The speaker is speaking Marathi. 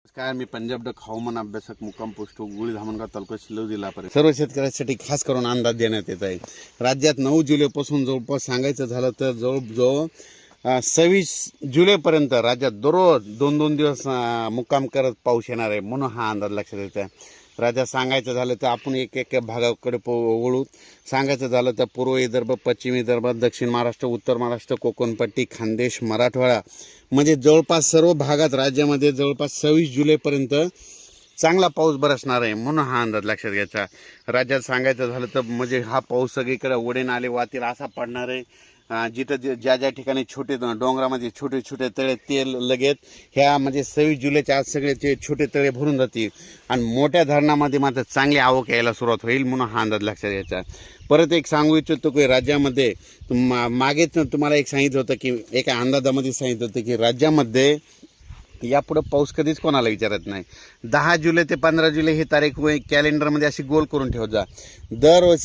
काय मी पंजाब डक हवामान अभ्यासक मुक्काम पोस्ट गुळी धामणगाव तालुका सिल्लोड जिल्हा परिषद सर्व शेतकऱ्यांसाठी खास करून अंदाज देण्यात येत आहे। राज्यात 9 जुलैपासून जवळपास सांगायचं झालं तर जवळजवळ 26 जुलैपर्यंत राज्यात दररोज 2-2 दिवस मुक्काम करत पाऊस येणार आहे म्हणून हा अंदाज लक्षात येत आहे। राज्यात सांगायचं झालं तर आपण एक भागाकडे वळू। सांगायचं झालं तर पूर्व विदर्भ, पश्चिम विदर्भ, दक्षिण महाराष्ट्र, उत्तर महाराष्ट्र, कोकणपट्टी, खानदेश, मराठवाडा म्हणजे जवळपास सर्व भागात राज्यामध्ये जवळपास 26 जुलैपर्यंत चांगला पाऊस बरसणार आहे म्हणून हा अंदाज लक्षात घ्यायचा। राज्यात सांगायचं झालं तर म्हणजे हा पाऊस सगळीकडे ओढे नाले वाहतील असा पडणार आहे। जिथं ज्या ठिकाणी छोटे डोंगरामध्ये छोटे छोटे तळे ते लगेच ह्या म्हणजे 26 जुलैच्या आज सगळे ते छोटे तळे भरून जातील आणि मोठ्या धरणामध्ये मात्र चांगली आवक यायला सुरुवात होईल म्हणून हा अंदाज लक्षात घ्यायचा। परत एक सांगू इच्छितो की राज्यामध्ये मागे तुम्हाला एक सांगितलं होतं की एका अंदाजामध्ये सांगितलं होतं की राज्यामध्ये यापुढे पाऊस कधीच कोणाला विचारत नाही। 10 जुलै ते 15 जुलै ही तारीख कॅलेंडरमध्ये अशी गोल करून ठेवत जा। दरवर्षी